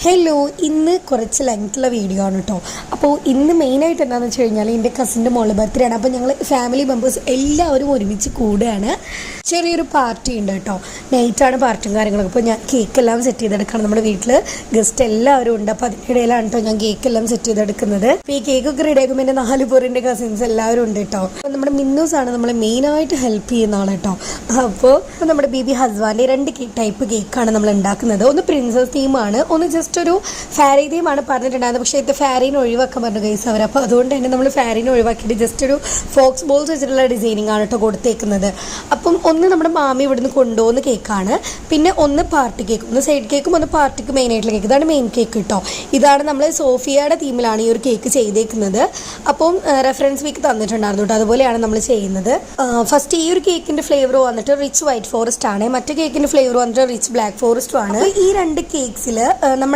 Hello, ഇന്ന് കുറച്ച് ലെങ്ത്തുള്ള video ആണ് കേട്ടോ. അപ്പോൾ ഇന്ന് മെയിനായിട്ട് എന്താണെന്ന് വെച്ച് കഴിഞ്ഞാൽ എൻ്റെ കസിൻ്റെ മോളുടെ ബർത്ത്ഡേ ആണ്. അപ്പോൾ ഞങ്ങൾ ഫാമിലി മെമ്പേഴ്സ് എല്ലാവരും ഒരുമിച്ച് കൂടുകയാണ്. ചെറിയൊരു പാർട്ടി ഉണ്ട് കേട്ടോ. നൈറ്റാണ് പാർട്ടിയും കാര്യങ്ങളൊക്കെ. അപ്പോൾ ഞാൻ കേക്കെല്ലാം സെറ്റ് ചെയ്തെടുക്കണം. നമ്മുടെ വീട്ടിൽ ഗസ്റ്റ് എല്ലാവരും ഉണ്ട്. അപ്പോൾ അതിനിടയിലാണ് കേട്ടോ ഞാൻ കേക്കെല്ലാം സെറ്റ് ചെയ്തെടുക്കുന്നത്. അപ്പോൾ ഈ കേക്കൊക്കെ റെഡി ആക്കുമ്പോൾ എൻ്റെ 4 പേരുടെ കസിൻസ് എല്ലാവരും ഉണ്ട് കേട്ടോ. അപ്പോൾ നമ്മുടെ മിന്നൂസാണ് നമ്മളെ മെയിനായിട്ട് ഹെൽപ്പ് ചെയ്യുന്ന ആൾ കേട്ടോ. അപ്പോൾ നമ്മുടെ ബേബി ഹസ്ബാൻ്റെ 2 ടൈപ്പ് കേക്കാണ് നമ്മൾ ഉണ്ടാക്കുന്നത്. ഒന്ന് പ്രിൻസസ് തീമാണ്, ഒന്ന് ജസ്റ്റ് ഒരു ഫാരി തീമാണ് പറഞ്ഞിട്ടുണ്ടായിരുന്നത്. പക്ഷേ ഇത് ഫാരീനെ ഒഴിവാക്കാൻ പറഞ്ഞു ഗൈസ് അവർ. അപ്പോൾ അതുകൊണ്ട് തന്നെ നമ്മൾ ഫാരീനെ ഒഴിവാക്കിയിട്ട് ജസ്റ്റ് ഒരു ഫോക്സ് ബോൾസ് വെച്ചിട്ടുള്ള ഡിസൈനിങ് ആണ് കേട്ടോ കൊടുത്തേക്കുന്നത്. അപ്പം ഒന്ന് നമ്മുടെ മാമി ഇവിടുന്ന് കൊണ്ടുപോകുന്ന കേക്കാണ്, പിന്നെ ഒന്ന് പാർട്ടി കേക്ക്, ഒന്ന് സൈഡ് കേക്കും ഒന്ന് പാർട്ടിക്ക് മെയിൻ ആയിട്ടുള്ള കേക്ക്. ഇതാണ് മെയിൻ കേക്ക് കേട്ടോ. ഇതാണ് നമ്മൾ സോഫിയയുടെ തീമിലാണ് ഈ ഒരു കേക്ക് ചെയ്തേക്കുന്നത്. അപ്പം റെഫറൻസ് വീക്ക് തന്നിട്ടുണ്ടായിരുന്നു കേട്ടോ. അതുപോലെയാണ് നമ്മൾ ചെയ്യുന്നത്. ഫസ്റ്റ് ഈ ഒരു കേക്കിൻ്റെ ഫ്ലേവർ വന്നിട്ട് റിച്ച് വൈറ്റ് ഫോറസ്റ്റ് ആണ്, മറ്റേ കേക്കിൻ്റെ ഫ്ലേവർ വന്നിട്ട് റിച്ച് ബ്ലാക്ക് ഫോറസ്റ്റും ആണ്. ഈ 2 കേക്ക്സിൽ നമ്മൾ